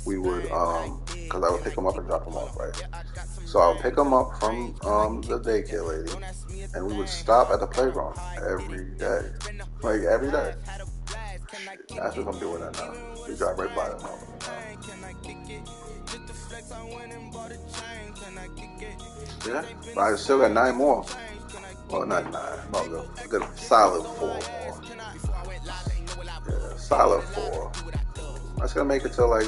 we would, because I would pick him up and drop him off, right? So I would pick him up from the daycare lady, and we would stop at the playground every day, like every day. Shit, that's what I'm doing that now. We drive right by them now. Yeah, but I still got 9 more. Well, not 9, no, a good solid 4 more. Yeah, solid 4. I was gonna make it till, like,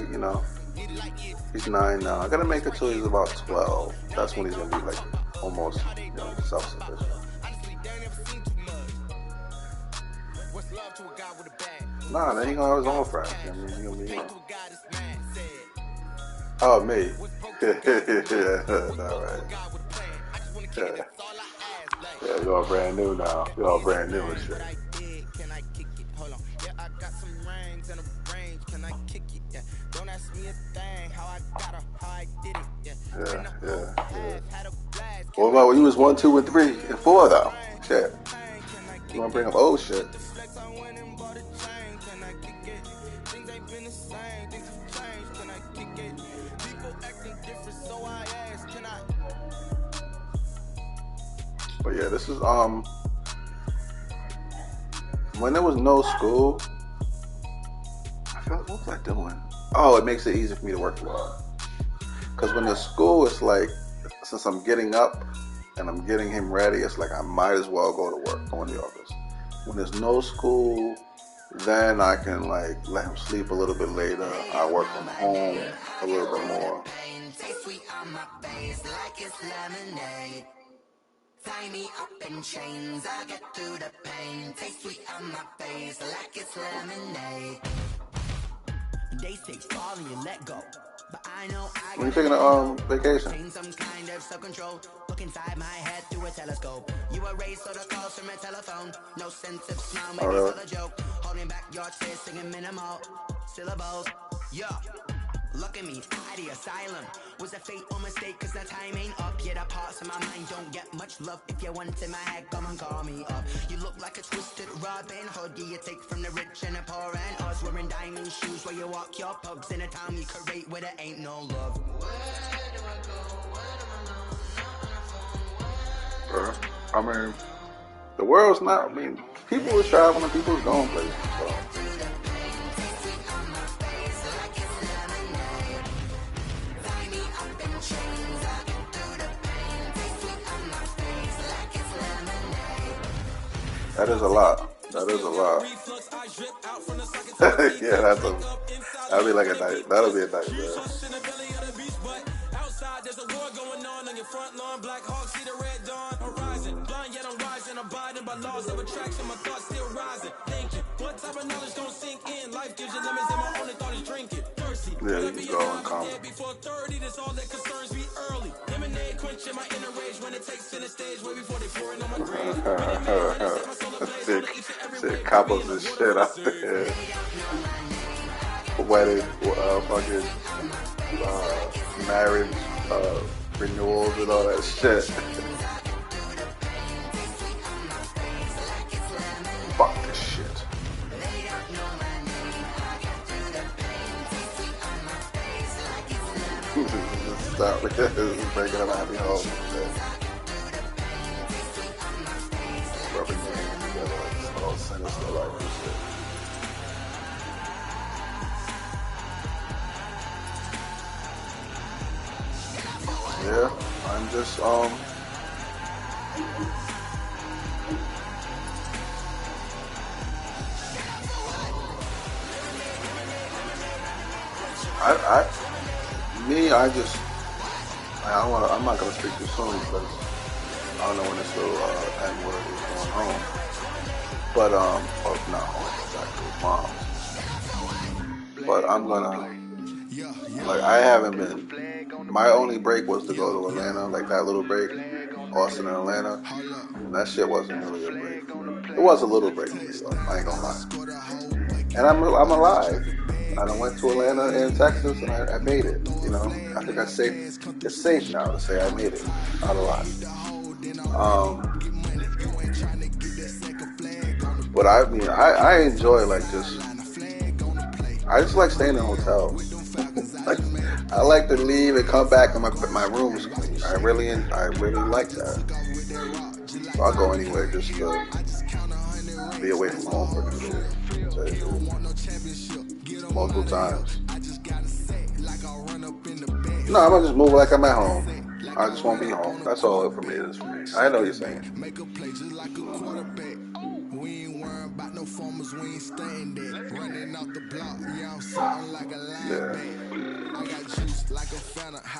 he's 9 now. I gotta make it till he's about 12. That's when he's gonna be like almost, self-sufficient. Nah, then he gonna have his own friends. I mean, he gonna be. Oh, me. Yeah, all right. Yeah, yeah, you're all brand new now. You're all brand new and shit. Yeah, yeah, yeah. What about when you was 1, 2, and 3, and 4 though? Shit. You wanna bring up old shit? But yeah, this is when there was no school. I felt, what was I doing? Oh, it makes it easier for me to work well. Because when there's school, it's like, since I'm getting up and I'm getting him ready, it's like I might as well go to work, go in the office. When there's no school, then I can like let him sleep a little bit later. I work from home a little bit more. Tie me up in chains, I get through the pain. Taste sweet on my face like it's lemonade. Day 6 falling and let go. But I know I when you taking a vacation? Some kind of self-control. Look inside my head through a telescope. You erase all the calls from a telephone. No sense of smile, maybe it's all a joke. Holding back your tears, singing minimal syllables. Yeah. Look at me, at the asylum. Was a fate or mistake, cause the time ain't up. Yet the parts of my mind don't get much love. If you want in my head, come and call me up. You look like a twisted Robin Hood. You take from the rich and the poor and us. Wearing diamond shoes where you walk your pugs. In a town you create where there ain't no love. Where do I go? Where do I know? I mean, the world's not, I mean, people are traveling, people are going places, so. That is a lot. That is a lot. Yeah, that'll be like a night. That'll be a nightmare. There's a war going on your front lawn. Black Hawk see the red dawn horizon. Blind yet I'm rising, abiding by laws of attraction. My thoughts still rising. Thinking, what type of knowledge don't sink in? Life gives you limits, and my only thought is drinking. Thirsty. Yeah, you can go and come. Before 30, that's all that concerns me early. Lemonade quenching my inner rage when it takes center stage. Way before they pour it on my grave. Shit, couples and shit out there. Wedding, fucking marriage, renewals and all that shit. Fuck this shit. Stop. This is making a happy home. Rubbing your hands together like all sinister like this shit. Yeah, I'm just I'm not gonna speak too soon because I don't know when this little N-word is going home. But or no, exactly, mom. But I'm gonna, like, I haven't been. My only break was to go to Atlanta, like that little break, Austin and Atlanta. And that shit wasn't really a break. It was a little break for me though. I ain't gonna lie. And I'm alive. I done went to Atlanta and Texas, and I made it. You know, I think it's safe now to say I made it out alive. But I mean, I enjoy like I just like staying in hotels. Like, I like to leave and come back and my room is clean. I really like that. So I'll go anywhere just to be away from home for a few days. Multiple times. No, I'm gonna just move like I'm at home. I just won't be home. That's all for me. It is for me. I know what you're saying. Yeah.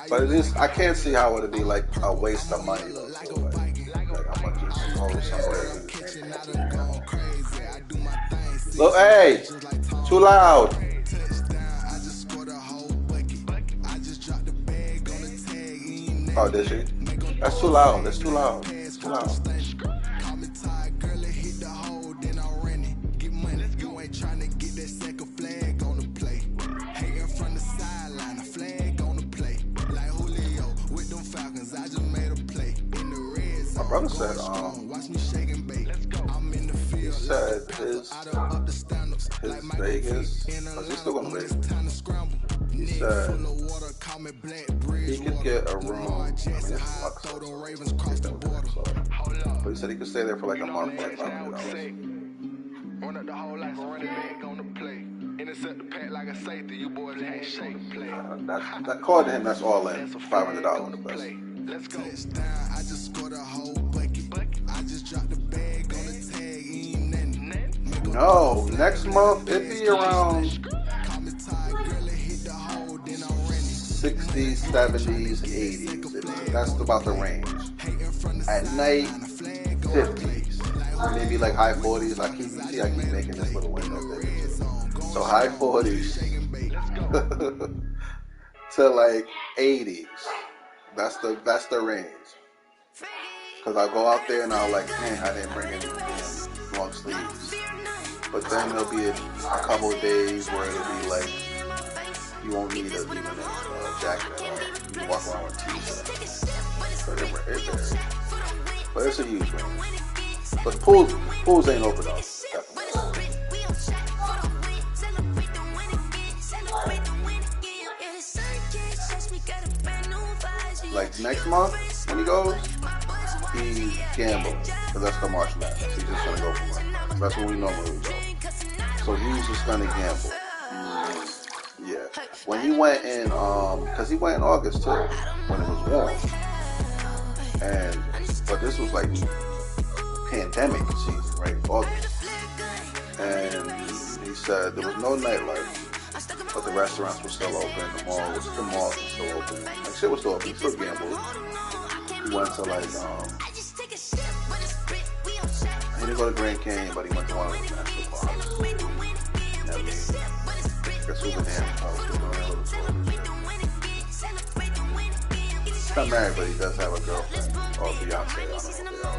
But it is. I can't see how it would be like a waste of money though. So like I'm gonna just go somewhere and do the same thing. Look, hey, too loud. Oh, did she? That's too loud. That's too loud. It's too loud. My brother said, he said his Vegas, because he's still going to Vegas. He said he could get a room. I mean, it's Luxor, but he said he could stay there for like a month, like $500. That according to him, that's all in $500. No, next month it'd be around 60s, 70s, 80s. That's about the range. At night, 50s. Maybe like high 40s. I keep making this little window bigger. So high 40s to like 80s. That's the range. Cause I'll go out there and I'll like, man, I didn't bring any long sleeves. But then there'll be a couple of days where it'll be like, you won't need even a jacket at all. You can walk around with a t-shirt. But it's a huge range. But pools ain't open though. Definitely. Like next month when he goes, he gambles. Because that's the March Madness. He's just gonna go for March Madness. That's when we normally go. So he's just gonna gamble. Yeah. When he went in, because he went in August too, when it was warm. But this was like pandemic season, right? August. And he said there was no nightlife, but the restaurants were still open. The malls were still open. Like shit was still open. He still gambled. He went to like, he didn't go to Grand Canyon, but he went to one of the national parks. He's not married, but he does have a girlfriend, or Beyonce. I don't know.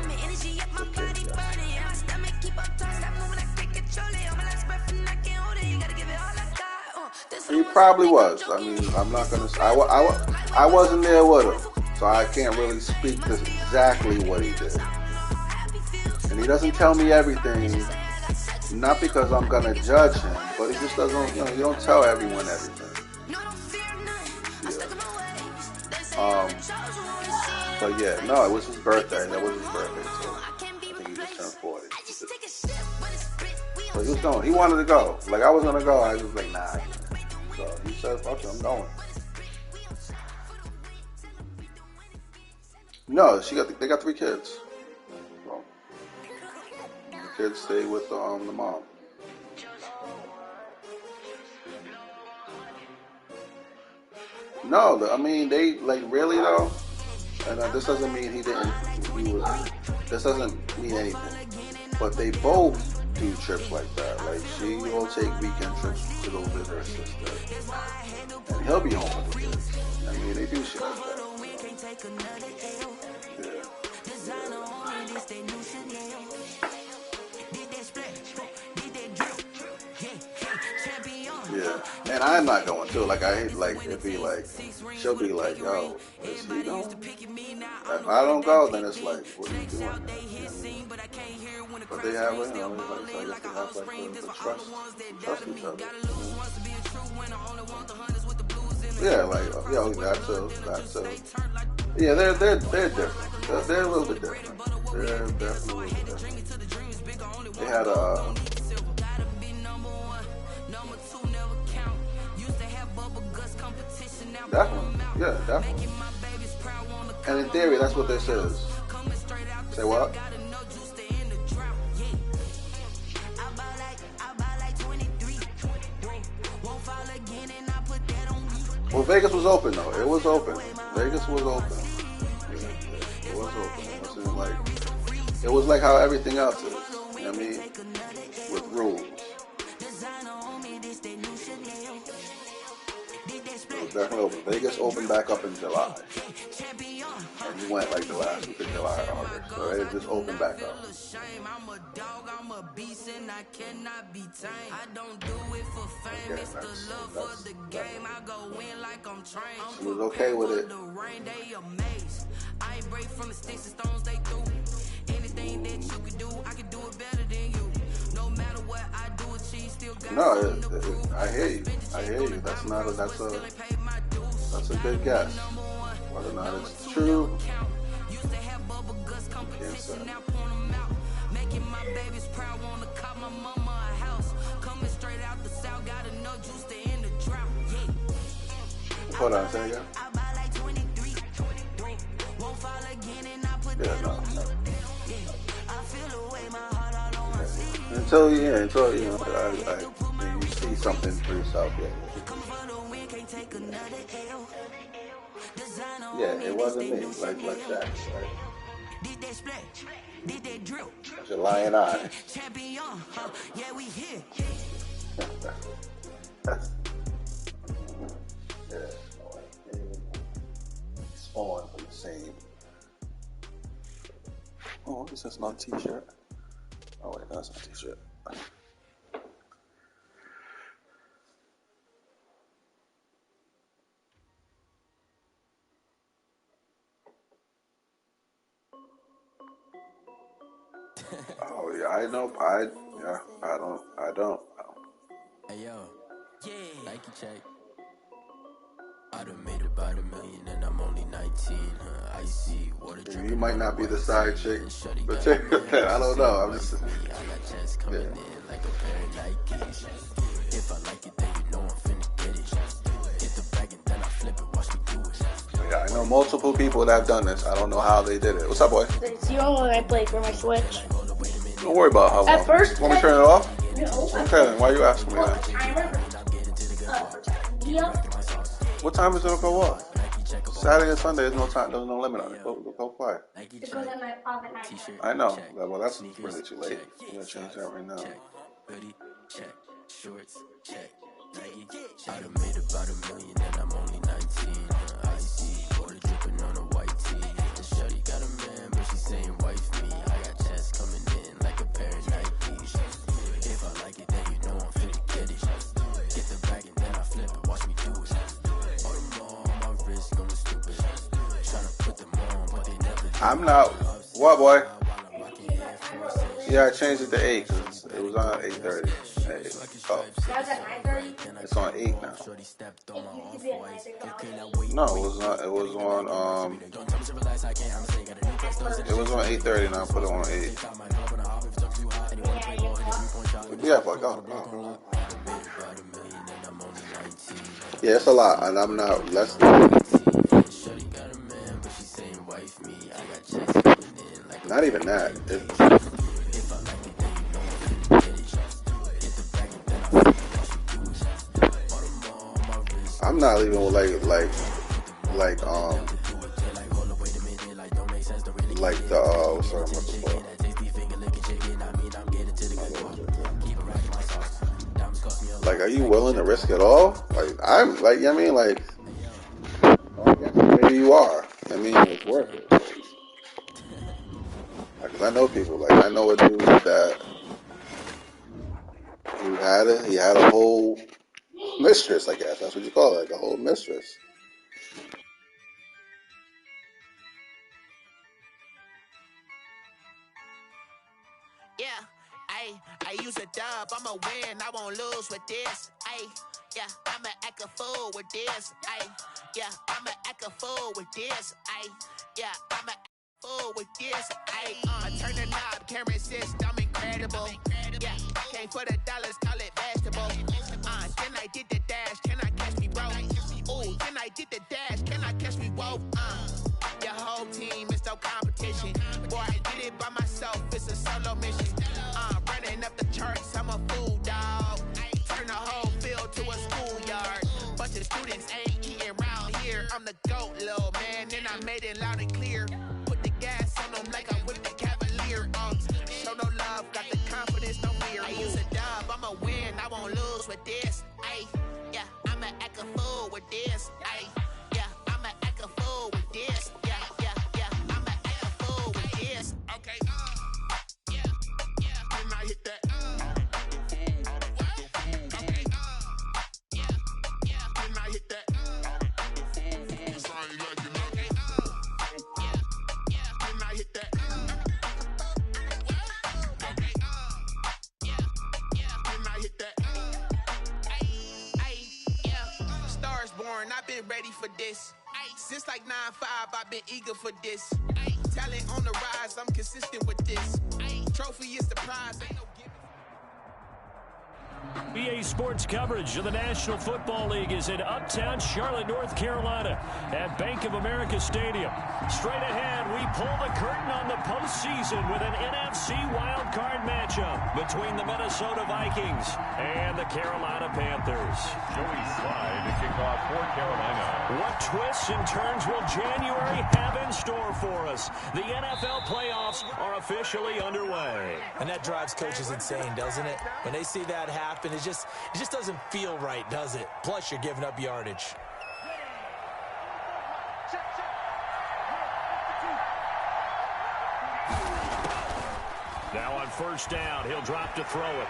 He probably was. I mean, I'm not gonna. I wasn't there with him, so I can't really speak to exactly what he did. And he doesn't tell me everything. Not because I'm gonna judge him, but he just doesn't. You don't tell everyone everything. Yeah. But yeah, no, it was his birthday. That was his birthday too. I think he just turned 40. But he was going. He wanted to go. Like I was gonna go. I was like, nah. So he said, "Fuck it, I'm going." No, they got 3 kids. So, the kids stay with the mom. No, I mean they like really though, and this doesn't mean this doesn't mean anything. But they both do trips like that. Like she will take weekend trips to go visit her sister, and he'll be home with the kids. I mean they do shit like that. Yeah, and I'm not going too. Like I hate, like it'd be like she'll be like, "Yo, is he going?" If I don't go, then it's like, "What are you doing?" But they have, like, so I guess they have like the trust each other. Yeah, like that too. That too. Yeah, they're different. They're a little bit different. They're definitely a little bit different. They had a. Definitely. Yeah, definitely. And in theory, that's what this is. Say what? Well, Vegas was open though. It was open. Vegas was open. Yeah, it was open. It wasn't like it was like how everything else is. You know what I mean? With rules. It was definitely open. Vegas opened back up in July. And you went like the last week of July or August. So it just opened back up. Okay, she was okay with it. No, I hear you. I hear you. That's a good guess. Whether or not it's true, you can't say. Hold on, say again. Yeah, no. Until you see something for yourself. Yeah, it wasn't me. Like that, right? That's your lying eye. Yeah, spawn from the same. Oh, this is not a t-shirt. Oh wait, that's not a t-shirt. Oh yeah, I know. I don't. Hey yo, Nike check. I done made about $1 million and I'm only 19. Icy water dripping. You might not be the side chick, but I don't know. I'm just. I got chance coming in like a pair of Nikes. If I like it, then you know I'm finna get it. Get the bag and then I flip it. Watch me do it. Yeah, I know multiple people that have done this. I don't know how they did it. What's up, boy? It's the only one I play for my Switch. Don't worry about how long. At first, want me to turn it off? No. Okay, then why are you asking me that? What time is it gonna go off? Saturday and Sunday, there's no time. There's no limit on it. Go quiet. Because I'm off at night. I know. Well, that's really too late. I'm gonna change that right now. Shorts, check. I done made about $1 million and I'm only 19. Icy water dripping on a white tee. The shorty got a man, but she saying wife me. I got chance coming in like a pair of Nikes. If I like it, then you know I'm finna get it. Get the bag and then I flip it. Watch me do it. All them on my wrist going stupid. Tryna put them on, but they never. I'm not. What, boy? Yeah, I changed it to 8 because it was on 8:30. Oh. It's on 8 now. No, it was not. It was on. It was on 8:30 and I put it on 8. Yeah, fuck off. Yeah, it's a lot, and I'm not less than. Not even that. I'm not even like the what's that I'm looking for? Like, are you willing to risk it all? Like, I'm like, you know what I mean, like, I guess maybe you are. I mean, it's worth it. Because I know people. Like, I know a dude that he had a whole mistress. I guess that's what you call it, like a whole mistress. Yeah, Ayy, I use a dub, I'ma win, I won't lose with this. Ayy, yeah, I'ma act a fool with this. Ayy, yeah, I'ma act a fool with this. Ayy, yeah, I'ma act a fool with this. Ayy, I turn the knob, camera assist, I'm incredible. Yeah, came for the dollars, call it vegetable. Then I did the dash, can I catch me, bro? Ooh, then I did the dash, can I catch me, whoa? Your whole team is no competition. Boy, I did it by myself, it's a solo mission. Running up the charts, I'm a fool, dog. Turn the whole field to a schoolyard. Bunch of students ain't eating around here. I'm the GOAT, little man, and I made it loud and clear. Put the gas on them like I'm with the Cavalier. Show no love, got the confidence, no fear. I use a dub, I'ma win, I won't lose with this. Ay, yeah, I'ma act a fool with this. Ay, yeah, I'ma act a fool with this. Yeah, yeah, yeah, I'ma act a fool with this. Okay, yeah, yeah, and I hit that. Okay, yeah, yeah, and I hit that. I've been ready for this. Since like 9-5, I've been eager for this. Talent on the rise, I'm consistent with this. Trophy is the prize, ain't no giving. EA Sports coverage of the National Football League is in Uptown Charlotte, North Carolina at Bank of America Stadium. Straight ahead, we pull the curtain on the postseason with an NFC wildcard matchup between the Minnesota Vikings and the Carolina Panthers. Joey Slye to kick off for Carolina. What twists and turns will January have in store for us? The NFL playoffs are officially underway. And that drives coaches insane, doesn't it? When they see that happen, it just doesn't feel right, does it? Plus, you're giving up yardage. Now on first down, he'll drop to throw it.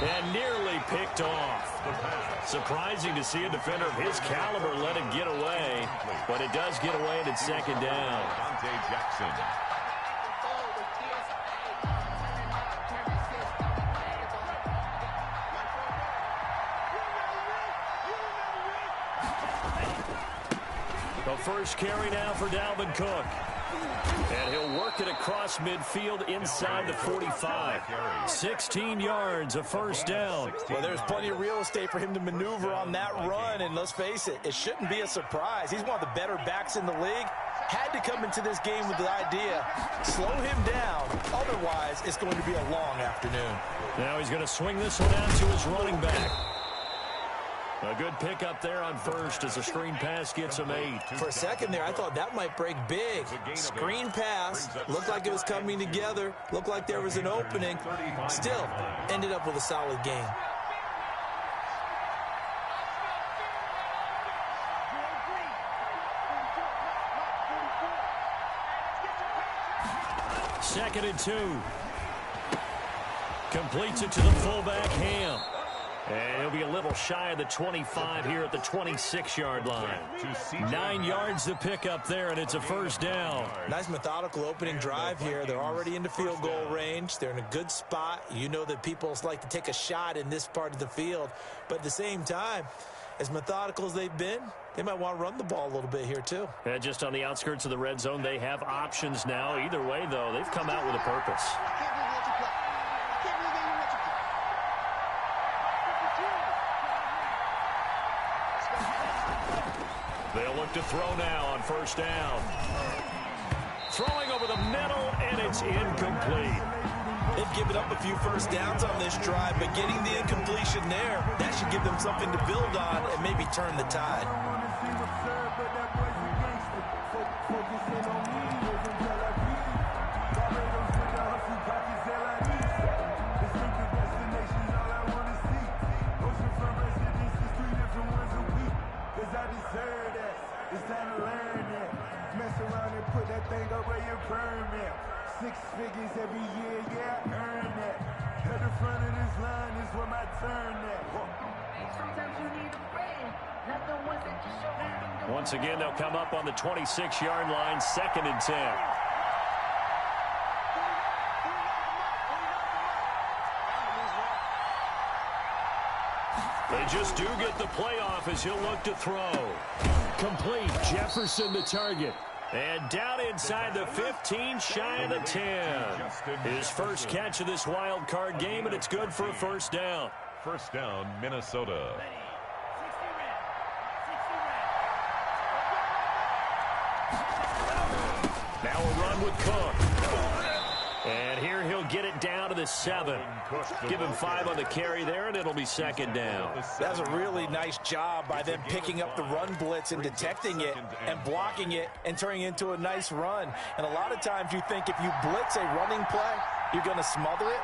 And nearly picked off. Surprising to see a defender of his caliber let it get away. But it does get away at second down. Dante Jackson. The first carry now for Dalvin Cook. And he'll work it across midfield inside the 45. 16 yards, a first down. Well, there's plenty of real estate for him to maneuver on that run. And let's face it, it shouldn't be a surprise. He's one of the better backs in the league. Had to come into this game with the idea, slow him down. Otherwise, it's going to be a long afternoon. Now he's going to swing this one out to his running back. A good pickup there on first as a screen pass gets him 8. For a second there, I thought that might break big. Screen pass. Looked like it was coming together. Looked like there was an opening. Still, ended up with a solid game. Second and 2. Completes it to the fullback, Ham. And he'll be a little shy of the 25 here at the 26-yard line. 9 yards to pick up there, and it's a first down. Nice methodical opening drive here. They're already into field goal range. They're in a good spot. You know that people like to take a shot in this part of the field. But at the same time, as methodical as they've been, they might want to run the ball a little bit here too. And just on the outskirts of the red zone, they have options now. Either way, though, they've come out with a purpose. They'll look to throw now on first down. Throwing over the middle, and it's incomplete. They've given up a few first downs on this drive, but getting the incompletion there, that should give them something to build on and maybe turn the tide. Six figures every year, yeah, I earn that. At the front of this line is where my turn at. Sometimes you need a friend, not the ones that you show. Once again, they'll come up on the 26-yard line, second and 10. they just do get the playoff as he'll look to throw. Complete. Jefferson the target. And down inside the 15, shy of the 10. His first catch of this wild card game, and it's good for a first down. First down, Minnesota. Now a run with Cook. And here he'll get it down to the 7. Give him 5 on the carry there, and it'll be second down. That's a really nice job by them picking up the run blitz and detecting it and blocking it and turning it into a nice run. And a lot of times you think if you blitz a running play, you're going to smother it.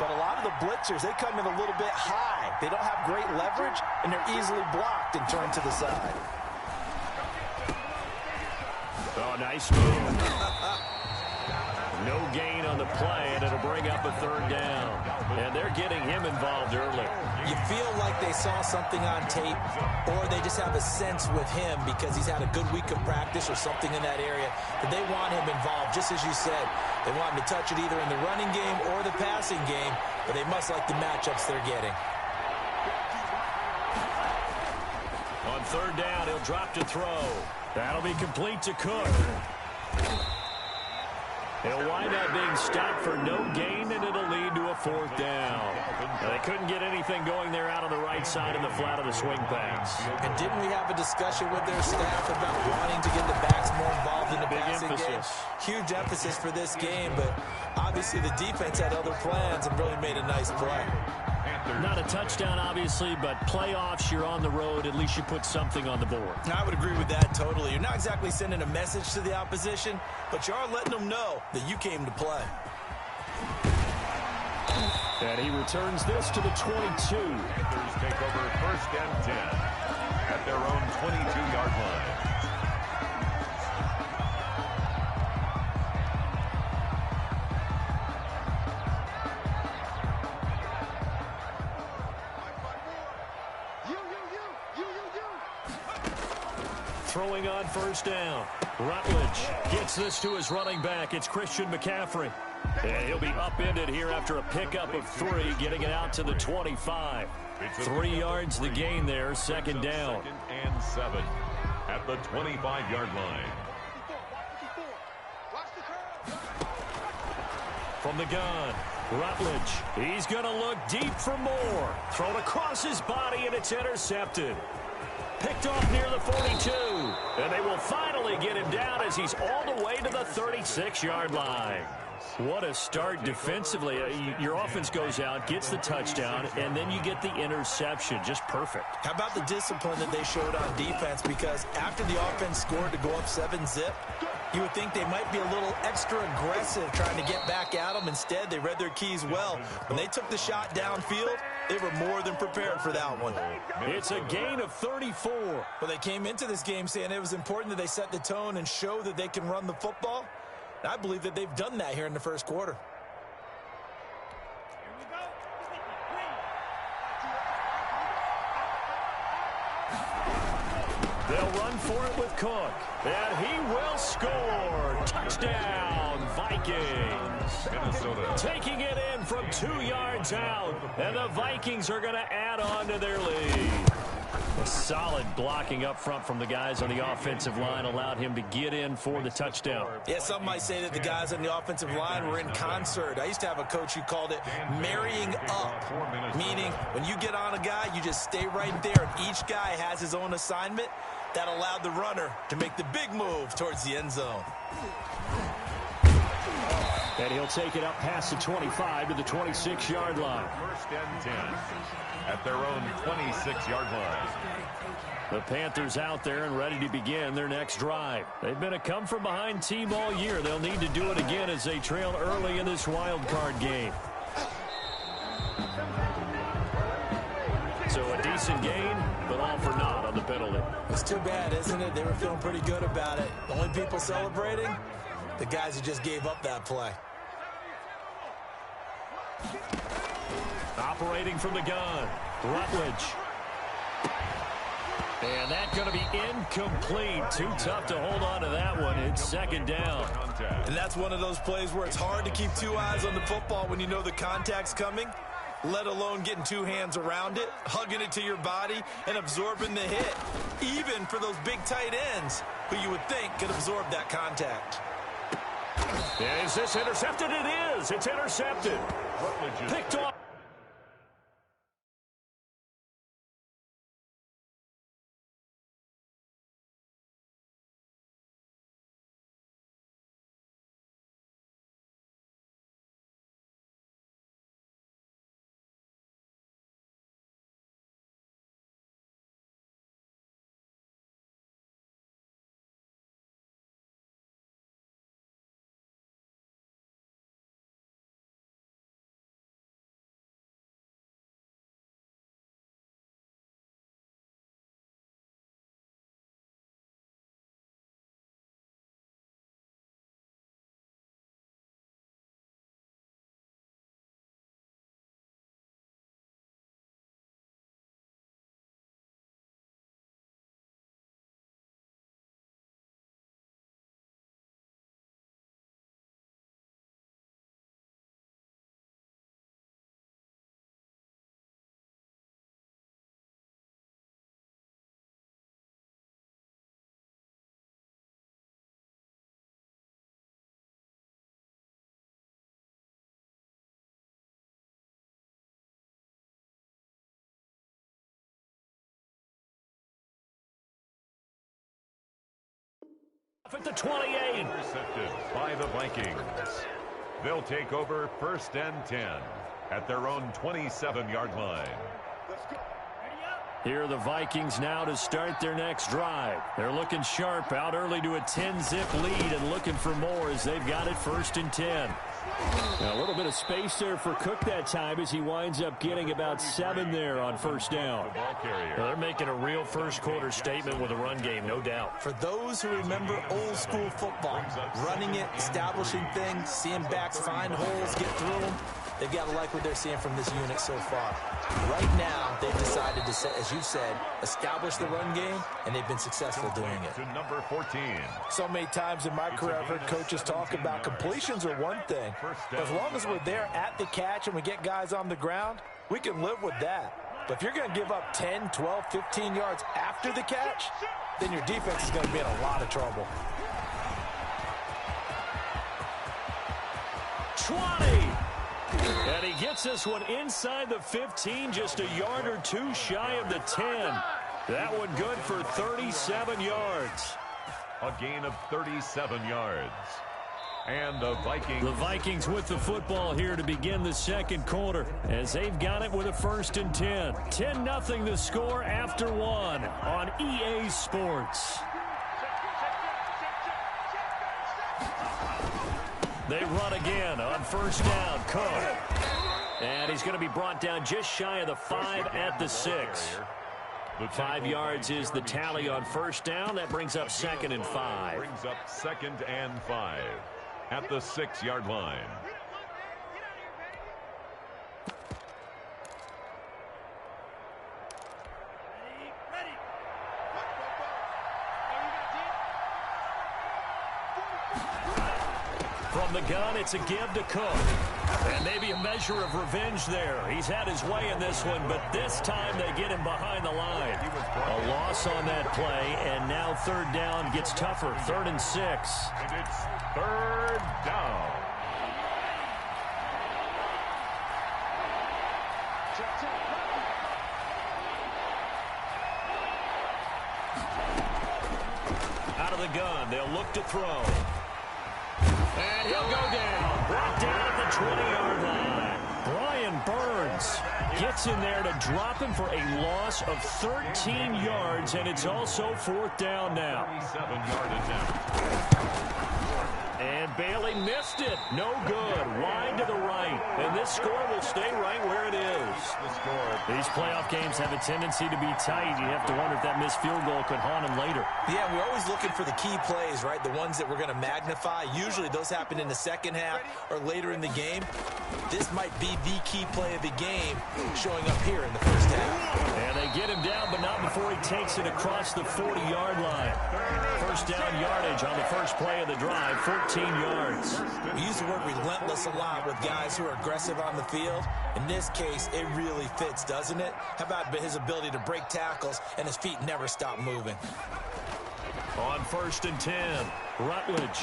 But a lot of the blitzers, they come in a little bit high. They don't have great leverage, and they're easily blocked and turned to the side. Oh, nice move. No gain on the play, and it'll bring up a third down. And they're getting him involved early. You feel like they saw something on tape, or they just have a sense with him because he's had a good week of practice or something in that area that they want him involved. Just as you said, they want him to touch it either in the running game or the passing game, but they must like the matchups they're getting. On third down, he'll drop to throw. That'll be complete to Cook. He'll wind up being stopped for no gain, and it'll lead to a fourth down. They couldn't get anything going there out on the right side in the flat of the swing pass. And didn't we have a discussion with their staff about wanting to get the backs more involved in the passing game? Huge emphasis for this game, but obviously the defense had other plans and really made a nice play. Not a touchdown, obviously, but playoffs, you're on the road. At least you put something on the board. I would agree with that totally. You're not exactly sending a message to the opposition, but you are letting them know that you came to play. And he returns this to the 22. Panthers take over first and 10 at their own 22-yard line. Throwing on first down. Rutledge gets this to his running back. It's Christian McCaffrey. And he'll be upended here after a pickup of 3, getting it out to the 25. 3 yards the gain there, second down. Second and 7 at the 25-yard line. From the gun, Rutledge. He's going to look deep for more. Thrown across his body, and it's intercepted. Picked off near the 42. And they will finally get him down as he's all the way to the 36-yard line. What a start defensively. Your offense goes out, gets the touchdown, and then you get the interception. Just perfect. How about the discipline that they showed on defense? Because after the offense scored to go up 7-zip, you would think they might be a little extra aggressive trying to get back at them. Instead, they read their keys well. When they took the shot downfield, they were more than prepared for that one. It's a gain of 34. Well, they came into this game saying it was important that they set the tone and show that they can run the football. And I believe that they've done that here in the first quarter. They'll run for it with Cook. And he will score. Touchdown, Vikings. Minnesota taking it in from 2 yards out. And the Vikings are going to add on to their lead. A solid blocking up front from the guys on the offensive line allowed him to get in for the touchdown. Yeah, some might say that the guys on the offensive line were in concert. I used to have a coach who called it marrying up, meaning when you get on a guy, you just stay right there, and each guy has his own assignment. That allowed the runner to make the big move towards the end zone. And he'll take it up past the 25 to the 26-yard line. First and 10 at their own 26-yard line. The Panthers out there and ready to begin their next drive. They've been a come-from-behind team all year. They'll need to do it again as they trail early in this wild card game. So a decent gain, but all for naught on the penalty. It's too bad, isn't it? They were feeling pretty good about it. The only people celebrating, the guys who just gave up that play. Operating from the gun, Rutledge. And that's going to be incomplete. Too tough to hold on to that one. It's second down. And that's one of those plays where it's hard to keep two eyes on the football when you know the contact's coming. let alone getting two hands around it, hugging it to your body, and absorbing the hit, even for those big tight ends who you would think could absorb that contact. Is this intercepted? It is. It's intercepted. Picked off. At the 28. Intercepted by the Vikings. They'll take over 1st and 10 at their own 27-yard line. Here are the Vikings now to start their next drive. They're looking sharp, out early to a 10-zip lead and looking for more as they've got it 1st and 10. Now, a little bit of space there for Cook that time as he winds up getting about 7 there on 1st down. Well, they're making a real first-quarter statement with a run game, no doubt. For those who remember old-school football, running it, establishing things, seeing backs find holes, get through them, they've got to like what they're seeing from this unit so far. Right now, they've decided to, as you said, establish the run game, and they've been successful doing it. To number 14. So many times in my career, I've heard coaches talk about completions are one thing. But as long as we're there at the catch and we get guys on the ground, we can live with that. But if you're going to give up 10, 12, 15 yards after the catch, then your defense is going to be in a lot of trouble. 20. And he gets this one inside the 15, just a yard or two shy of the 10. That one good for 37 yards. A gain of 37 yards. And the Vikings with the football here to begin the second quarter as they've got it with a 1st and 10. 10-0 the score after 1 on EA Sports. They run again on 1st down. Cook. And he's going to be brought down just shy of the 5 at the 6. 5 yards is the tally on 1st down. That brings up 2nd and 5. Brings up 2nd and 5 at the 6-yard line. From the gun, it's a give to Cook. And maybe a measure of revenge there. He's had his way in this one, but this time they get him behind the line. A loss on that play, and now 3rd down gets tougher. 3rd and 6. And it's 3rd down. Out of the gun, they'll look to throw. And he'll go down. Brought down at the 20-yard line. Brian Burns gets in there to drop him for a loss of 13 yards, and it's also 4th down now. 27-yard attempt. And Bailey missed it. No good. Wide to the right. And this score will stay right where it is. These playoff games have a tendency to be tight. You have to wonder if that missed field goal could haunt them later. Yeah, we're always looking for the key plays, right? The ones that we're going to magnify. Usually those happen in the second half or later in the game. This might be the key play of the game showing up here in the 1st half. And they get him down, but not before he takes it across the 40-yard line. 1st first down yardage on the first play of the drive, 14 yards. We use the word relentless a lot with guys who are aggressive on the field. In this case, it really fits, doesn't it? How about his ability to break tackles and his feet never stop moving? On 1st and 10, Rutledge.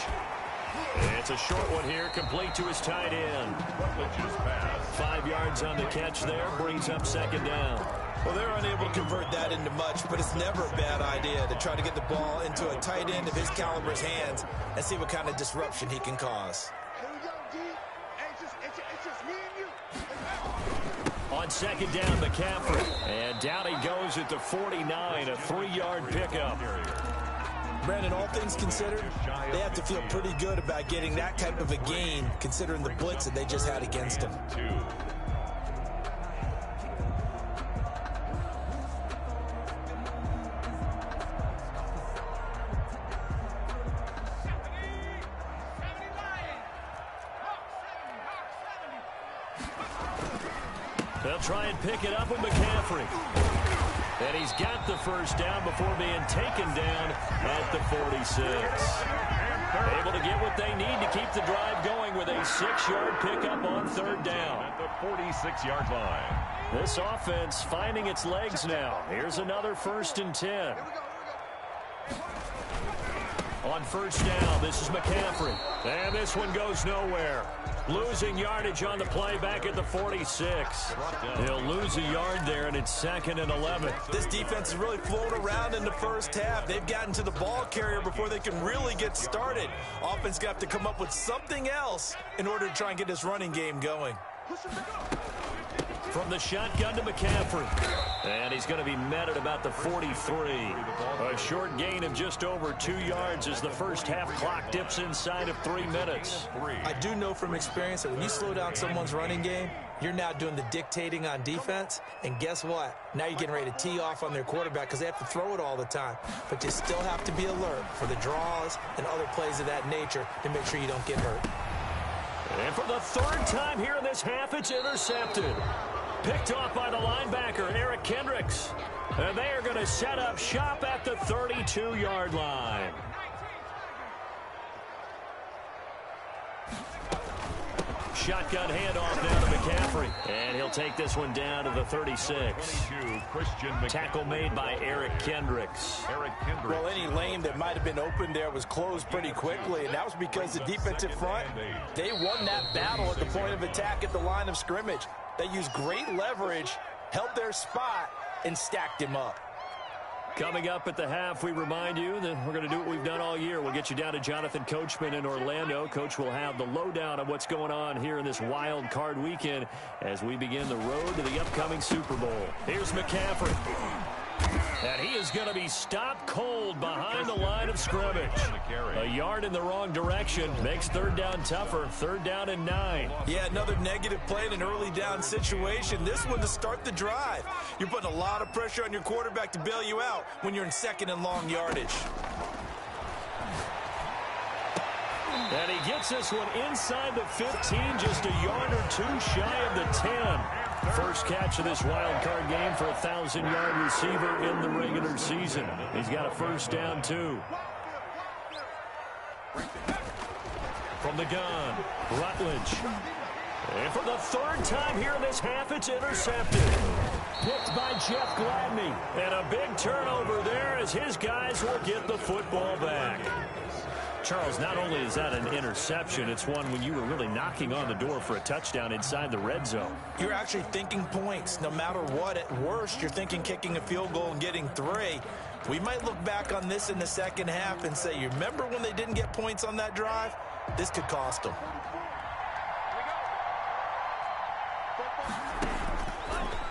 It's a short one here, complete to his tight end. Rutledge's pass. 5 yards on the catch there, brings up 2nd down. Well, they're unable to convert that into much, but it's never a bad idea to try to get the ball into a tight end of his caliber's hands and see what kind of disruption he can cause. On 2nd down, McCaffrey. And down he goes at the 49, a 3-yard pickup. Brandon, all things considered, they have to feel pretty good about getting that type of a gain, considering the blitz that they just had against them. They'll try and pick it up with McCaffrey. And he's got the first down before being taken down at the 46. Able to get what they need to keep the drive going with a 6-yard pickup on 3rd down. At the 46-yard line. This offense finding its legs now. Here's another 1st and 10. On 1st down, this is McCaffrey. And this one goes nowhere. Losing yardage on the play back at the 46. He'll lose a yard there, and it's 2nd and 11. This defense is really flown around in the first half. They've gotten to the ball carrier before they can really get started. Offense got to come up with something else in order to try and get this running game going. From the shotgun to McCaffrey. And he's going to be met at about the 43. A short gain of just over 2 yards as the first half clock dips inside of 3 minutes. I do know from experience that when you slow down someone's running game, you're now doing the dictating on defense. And guess what? Now you're getting ready to tee off on their quarterback because they have to throw it all the time. But you still have to be alert for the draws and other plays of that nature to make sure you don't get hurt. And for the 3rd time here in this half, it's intercepted. Picked off by the linebacker, Eric Kendricks. And they are going to set up shop at the 32-yard line. Shotgun handoff down to McCaffrey. And he'll take this one down to the 36. Tackle made by Eric Kendricks. Well, any lane that might have been open there was closed pretty quickly, and that was because the defensive front, they won that battle at the point of attack at the line of scrimmage. They used great leverage, held their spot, and stacked him up. Coming up at the half, we remind you that we're going to do what we've done all year. We'll get you down to Jonathan Coachman in Orlando. Coach will have the lowdown of what's going on here in this wild card weekend as we begin the road to the upcoming Super Bowl. Here's McCaffrey. And he is going to be stopped cold behind the line of scrimmage. A yard in the wrong direction makes 3rd down tougher. 3rd down and 9. Yeah, another negative play in an early down situation. This one to start the drive. You're putting a lot of pressure on your quarterback to bail you out when you're in 2nd and long yardage. And he gets this one inside the 15, just a yard or 2 shy of the 10. First catch of this wild card game for a 1,000-yard receiver in the regular season. He's got a 1st down, too. From the gun, Rutledge. And for the 3rd time here in this half, it's intercepted. Picked by Jeff Gladney. And a big turnover there as his guys will get the football back. Charles, not only is that an interception, it's one when you were really knocking on the door for a touchdown inside the red zone. You're actually thinking points no matter what. At worst, you're thinking kicking a field goal and getting 3. We might look back on this in the second half and say, you remember when they didn't get points on that drive? This could cost them.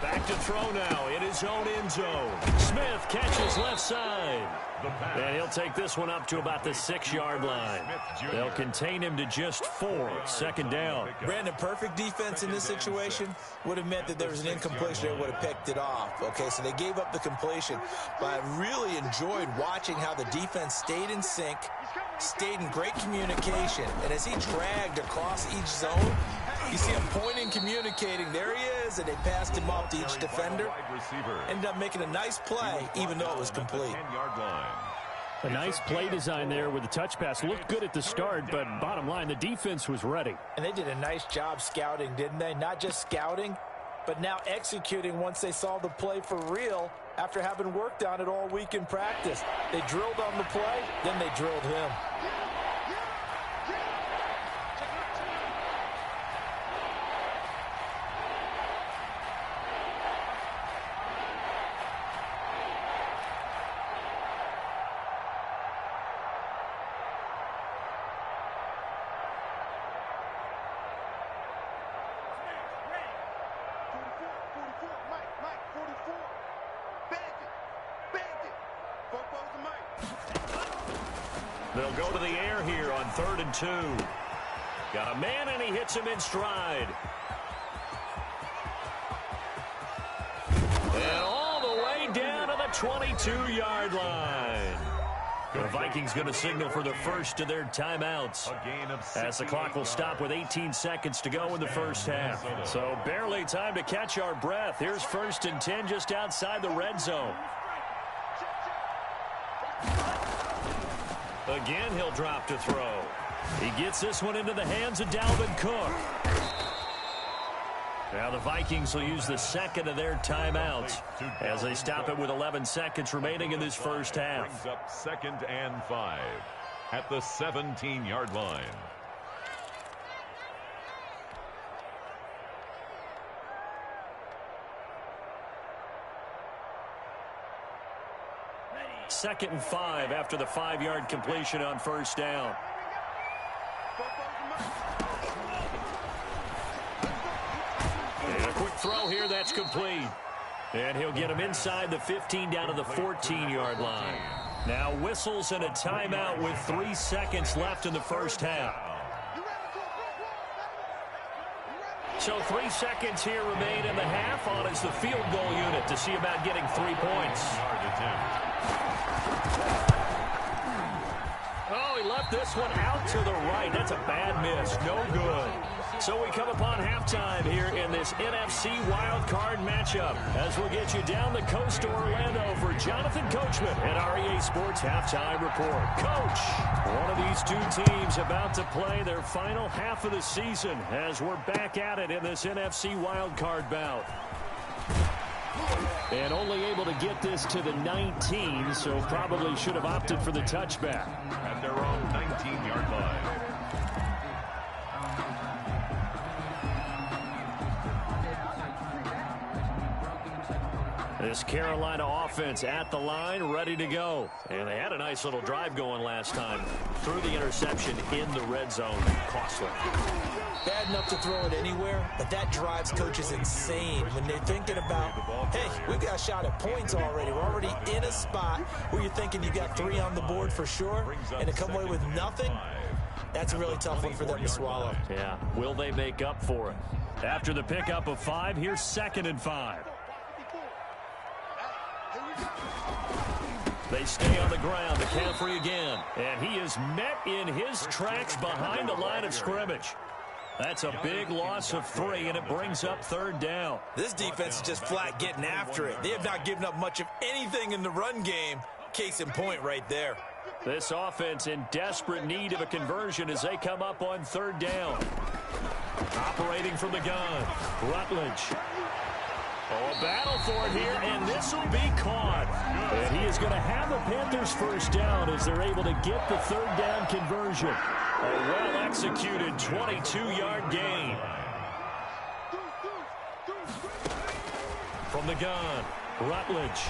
Back to throw now in his own end zone. Smith catches left side. And he'll take this one up to about the 6-yard line. They'll contain him to just 4. 2nd down. Brandon, perfect defense in this situation would have meant that there was an incompletion that would have picked it off. Okay, so they gave up the completion. But I really enjoyed watching how the defense stayed in sync, stayed in great communication. And as he dragged across each zone, you see him pointing, communicating. There he is, and they passed him off to each defender. Ended up making a nice play, even though it was complete. A nice play design there with the touch pass. Looked good at the start, but bottom line, the defense was ready. And they did a nice job scouting, didn't they? Not just scouting, but now executing once they saw the play for real after having worked on it all week in practice. They drilled on the play, then they drilled him. They'll go to the air here on 3rd and 2. Got a man, and he hits him in stride. And all the way down to the 22-yard line. The Vikings going to signal for the first of their timeouts, as the clock will stop with 18 seconds to go in the first half. So barely time to catch our breath. Here's 1st and 10 just outside the red zone. Again, he'll drop to throw. He gets this one into the hands of Dalvin Cook. Now the Vikings will use the second of their timeouts as they stop it with 11 seconds remaining in this first half. Brings up 2nd and 5 at the 17-yard line. Second and 5 after the 5-yard completion on first down. And a quick throw here, that's complete. And he'll get him inside the 15 down to the 14-yard line. Now whistles and a timeout with 3 seconds left in the first half. So 3 seconds here remain in the half on as the field goal unit to see about getting 3 points. Oh, he left this one out to the right. That's a bad miss. No good. So we come upon halftime here in this NFC wildcard matchup as we'll get you down the coast to Orlando for Jonathan Coachman at REA Sports Halftime Report. Coach, one of these two teams about to play their final half of the season as we're back at it in this NFC wildcard bout. And only able to get this to the 19, so probably should have opted for the touchback. At their own 19-yard line. This Carolina offense at the line, ready to go. And they had a nice little drive going last time. Threw the interception in the red zone. Costly. Bad enough to throw it anywhere, but that drives coaches insane when they're thinking about, hey, we got a shot at points already. We're already in a spot where you're thinking you got 3 on the board for sure, and to come away with nothing, that's a really tough one for them to swallow. Yeah, will they make up for it? After the pickup of 5, here's 2nd and 5. They stay on the ground. McCaffrey again. And he is met in his tracks behind the line of scrimmage. That's a big loss of 3, and it brings up 3rd down. This defense is just flat getting after it. They have not given up much of anything in the run game. Case in point right there. This offense in desperate need of a conversion as they come up on 3rd down. Operating from the gun, Rutledge. Oh, a battle for it here, and this will be caught. And he is going to have the Panthers first down as they're able to get the 3rd down conversion. A well-executed 22-yard gain. From the gun, Rutledge.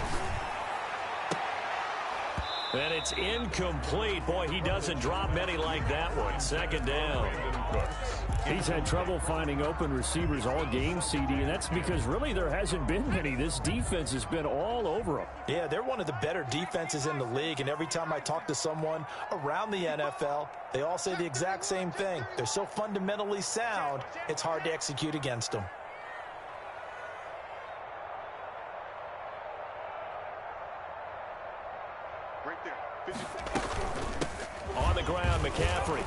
And it's incomplete. Boy, he doesn't drop many like that one. 2nd down. He's had trouble finding open receivers all game, CD, and that's because really there hasn't been many. This defense has been all over them. Yeah, they're one of the better defenses in the league, and every time I talk to someone around the NFL, they all say the exact same thing. They're so fundamentally sound, it's hard to execute against them. Right there. On the ground, McCaffrey.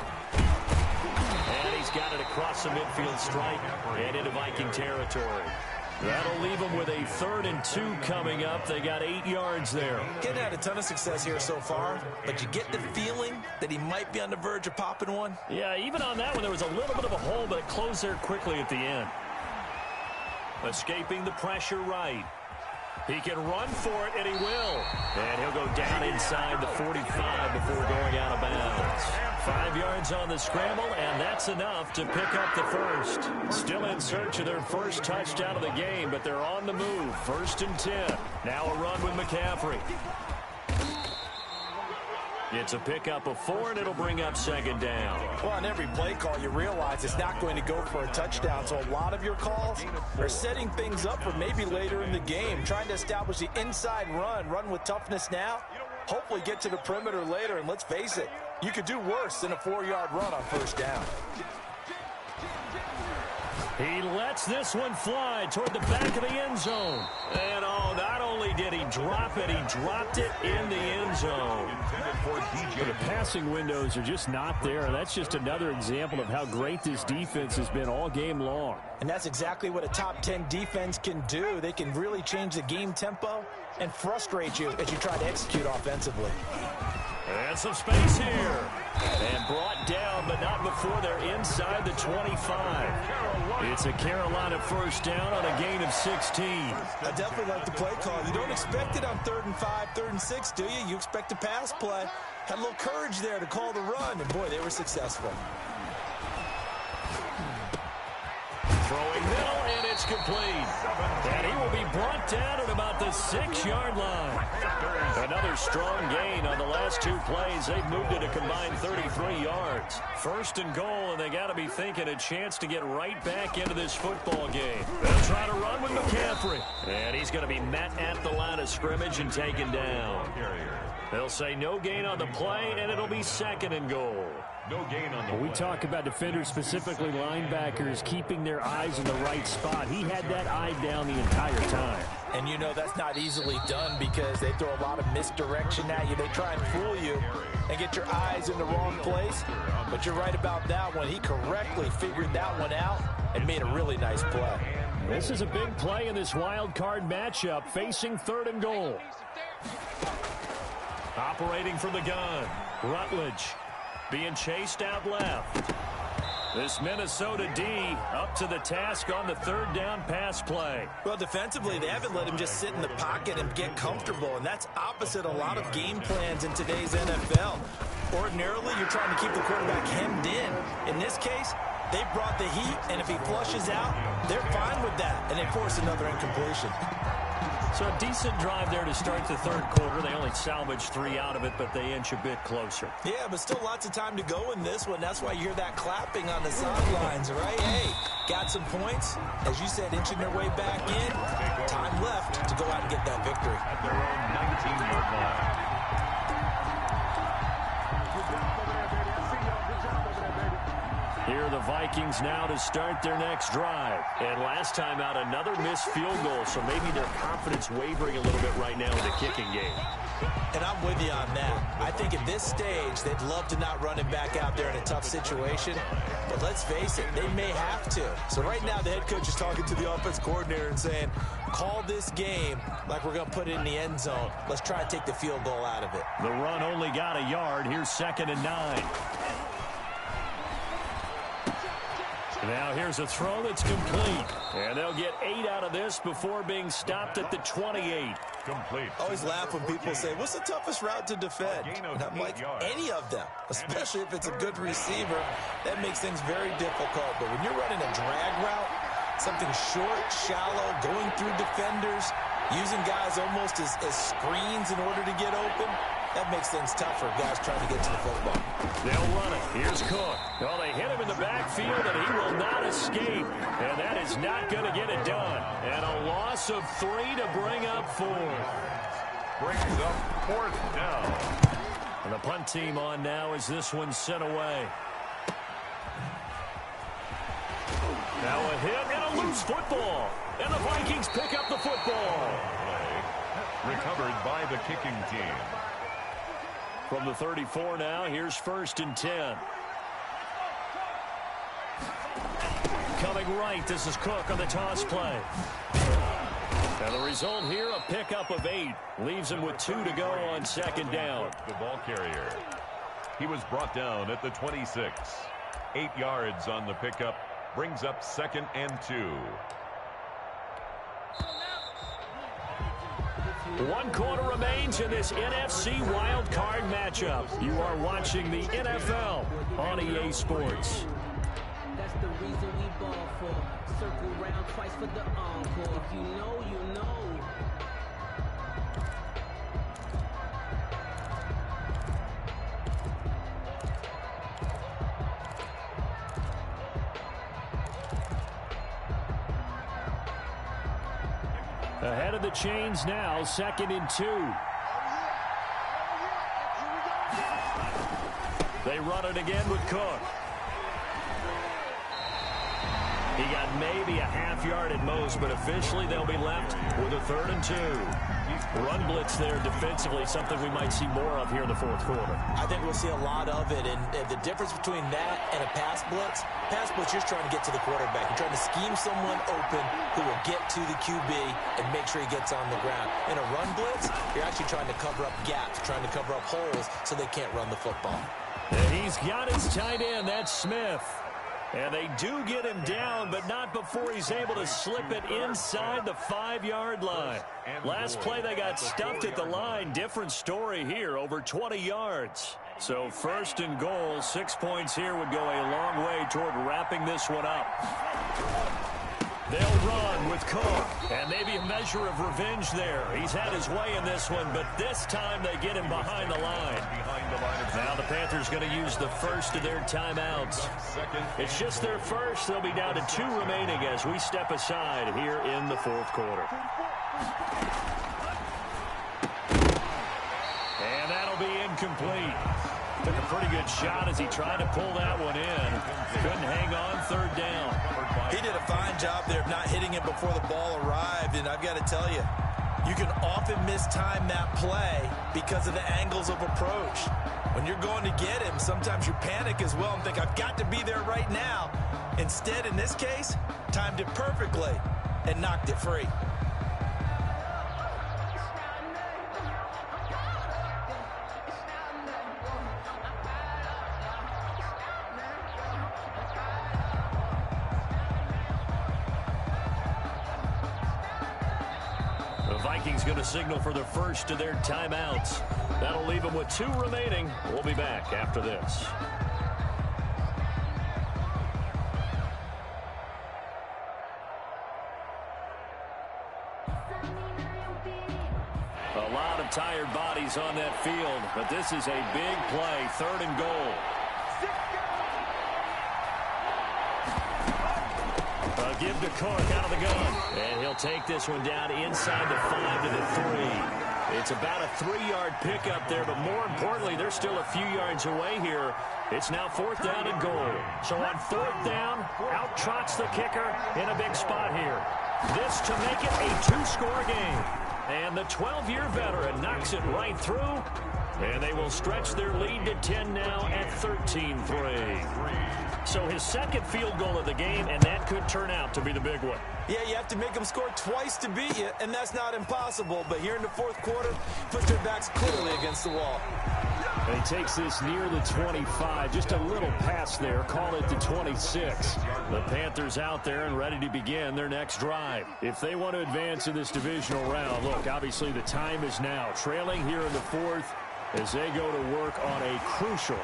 And he's got it across the midfield stripe and into Viking territory. That'll leave them with a 3rd and 2 coming up. They got 8 yards there. Getting had a ton of success here so far, but you get the feeling that he might be on the verge of popping one. Yeah, even on that one, there was a little bit of a hole, but it closed there quickly at the end. Escaping the pressure right. He can run for it, and he will. And he'll go down inside the 45 before going out of bounds. 5 yards on the scramble, and that's enough to pick up the first. Still in search of their first touchdown of the game, but they're on the move. 1st and 10. Now a run with McCaffrey. It's a pickup of 4, and it'll bring up 2nd down. Well, on every play call, you realize it's not going to go for a touchdown. So a lot of your calls are setting things up for maybe later in the game, trying to establish the inside run with toughness now, hopefully get to the perimeter later. And let's face it, you could do worse than a 4-yard run on 1st down. He lets this one fly toward the back of the end zone. And not only did he drop it, he dropped it in the end zone. The passing windows are just not there. That's just another example of how great this defense has been all game long. And that's exactly what a top 10 defense can do. They can really change the game tempo and frustrate you as you try to execute offensively. And some space here. And brought down, but not before they're inside the 25. It's a Carolina 1st down on a gain of 16. I definitely like the play call. You don't expect it on 3rd and 5, 3rd and 6, do you? You expect a pass play. Had a little courage there to call the run, and boy, they were successful. Throwing middle, and it's complete. And he will be brought down at about the 6-yard line. Another strong gain on the last 2 plays. They've moved it a combined 33 yards. 1st and goal, and they got to be thinking a chance to get right back into this football game. They'll try to run with McCaffrey. And he's going to be met at the line of scrimmage and taken down. They'll say no gain on the play, and it'll be 2nd and goal. No gain on the play. We talk about defenders, specifically linebackers, keeping their eyes in the right spot. He had that eye down the entire time. And you know that's not easily done because they throw a lot of misdirection at you. They try and fool you and get your eyes in the wrong place. But you're right about that one. He correctly figured that one out and made a really nice play. This is a big play in this wild card matchup, facing 3rd and goal. Operating from the gun, Rutledge being chased out left. This Minnesota D up to the task on the 3rd down pass play. Well, defensively, they haven't let him just sit in the pocket and get comfortable, and that's opposite a lot of game plans in today's NFL. Ordinarily, you're trying to keep the quarterback hemmed in. In this case, they brought the heat, and if he flushes out, they're fine with that, and they force another incompletion. So a decent drive there to start the 3rd quarter. They only salvaged 3 out of it, but they inch a bit closer. Yeah, but still lots of time to go in this one. That's why you hear that clapping on the sidelines, right? Hey, got some points. As you said, inching their way back in. Time left to go out and get that victory. At their own 19-yard line. Here are the Vikings now to start their next drive. And last time out, another missed field goal, so maybe their confidence wavering a little bit right now in the kicking game. And I'm with you on that. I think at this stage, they'd love to not run him back out there in a tough situation. But let's face it, they may have to. So right now, the head coach is talking to the offense coordinator and saying, call this game like we're going to put it in the end zone. Let's try to take the field goal out of it. The run only got a yard. Here's 2nd and 9. Now here's a throw that's complete. And they'll get 8 out of this before being stopped at the 28. Complete. I always laugh when people say, what's the toughest route to defend? And I'm like, any of them, especially if it's a good receiver. That makes things very difficult. But when you're running a drag route, something short, shallow, going through defenders, using guys almost as screens in order to get open, that makes things tougher, guys trying to get to the football. They'll run it. Here's Cook. Well, they hit him in the backfield, and he will not escape. And that is not going to get it done. And a loss of 3 to bring up 4. Brings up 4th down. And the punt team on now as this one's sent away. Now a hit and a loose football. And the Vikings pick up the football. Recovered by the kicking team. From the 34 now, here's 1st and 10. Coming right. This is Cook on the toss play. And the result here, a pickup of 8. Leaves him with 2 to go on second down. The ball carrier. He was brought down at the 26. 8 yards on the pickup. Brings up 2nd and 2. 1 quarter remains in this NFC wild card matchup. You are watching the NFL on EA Sports. That's the reason we ball for. Circle round twice for the encore. If you know, you know. Ahead of the chains now, 2nd and 2. They run it again with Cook. He got maybe a half yard at most, but officially they'll be left with a 3rd and 2. Run blitz there defensively, something we might see more of here in the 4th quarter. I think we'll see a lot of it, and the difference between that and a pass blitz, you're trying to get to the quarterback. You're trying to scheme someone open who will get to the QB and make sure he gets on the ground. In a run blitz, you're actually trying to cover up gaps, trying to cover up holes so they can't run the football. And he's got his tight end, that's Smith. And they do get him down, but not before he's able to slip it inside the 5-yard line. Last play, they got stuffed at the line. Different story here, over 20 yards. So 1st and goal, 6 points here would go a long way toward wrapping this one up. They'll run with Cook, and maybe a measure of revenge there. He's had his way in this one, but this time they get him behind the line. Now the Panthers going to use the first of their timeouts. It's just their first. They'll be down to 2 remaining as we step aside here in the 4th quarter. And that'll be incomplete. Took a pretty good shot as he tried to pull that one in. Couldn't hang on 3rd down. He did a fine job there of not hitting it before the ball arrived, and I've got to tell you, you can often mistime that play because of the angles of approach. When you're going to get him, sometimes you panic as well and think, I've got to be there right now. Instead, in this case, timed it perfectly and knocked it free. Vikings going to signal for the first of their timeouts. That'll leave them with 2 remaining. We'll be back after this. A lot of tired bodies on that field, but this is a big play, 3rd and goal. Give to Cook out of the gun. And he'll take this one down inside the 5 to the 3. It's about a 3-yard pickup there, but more importantly, they're still a few yards away here. It's now 4th down and goal. So on 4th down, out trots the kicker in a big spot here. This to make it a 2-score game. And the 12-year veteran knocks it right through. And they will stretch their lead to 10 now at 13-3. So his 2nd field goal of the game, and that could turn out to be the big one. Yeah, you have to make them score twice to beat you, and that's not impossible. But here in the 4th quarter, put their backs clearly against the wall. And he takes this near the 25, just a little pass there, call it the 26. The Panthers out there and ready to begin their next drive. If they want to advance in this divisional round, look, obviously the time is now. Trailing here in the 4th as they go to work on a crucial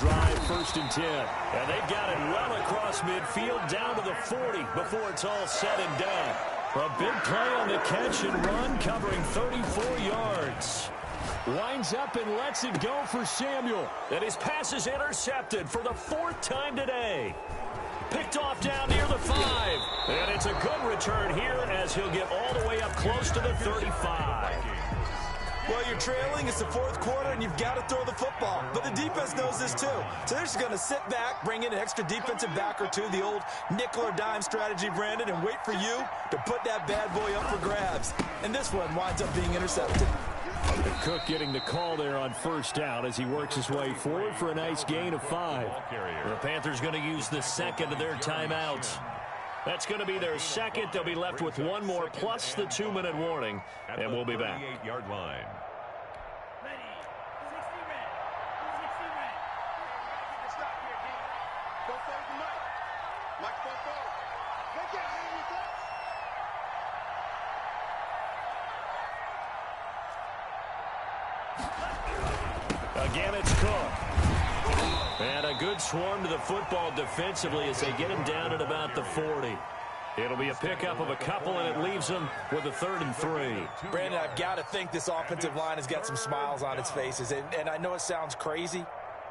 drive, 1st and 10. And they've got it well across midfield down to the 40 before it's all said and done. A big play on the catch and run, covering 34 yards. Winds up and lets it go for Samuel. And his pass is intercepted for the 4th time today. Picked off down near the 5. And it's a good return here as he'll get all the way up close to the 35. Well, you're trailing. It's the 4th quarter, and you've got to throw the football. But the defense knows this, too. So they're just going to sit back, bring in an extra defensive back or two, the old nickel or dime strategy, Brandon, and wait for you to put that bad boy up for grabs. And this one winds up being intercepted. Cook getting the call there on 1st down as he works his way forward for a nice gain of 5. The Panthers going to use the 2nd of their timeouts. That's going to be their second. They'll be left with one more plus the 2-minute warning, and we'll be back. 38-yard line. Again, it's Cook. And a good swarm to the football defensively as they get him down at about the 40. It'll be a pickup of a couple, and it leaves them with a 3rd and 3. Brandon, I've got to think this offensive line has got some smiles on its faces. And I know it sounds crazy,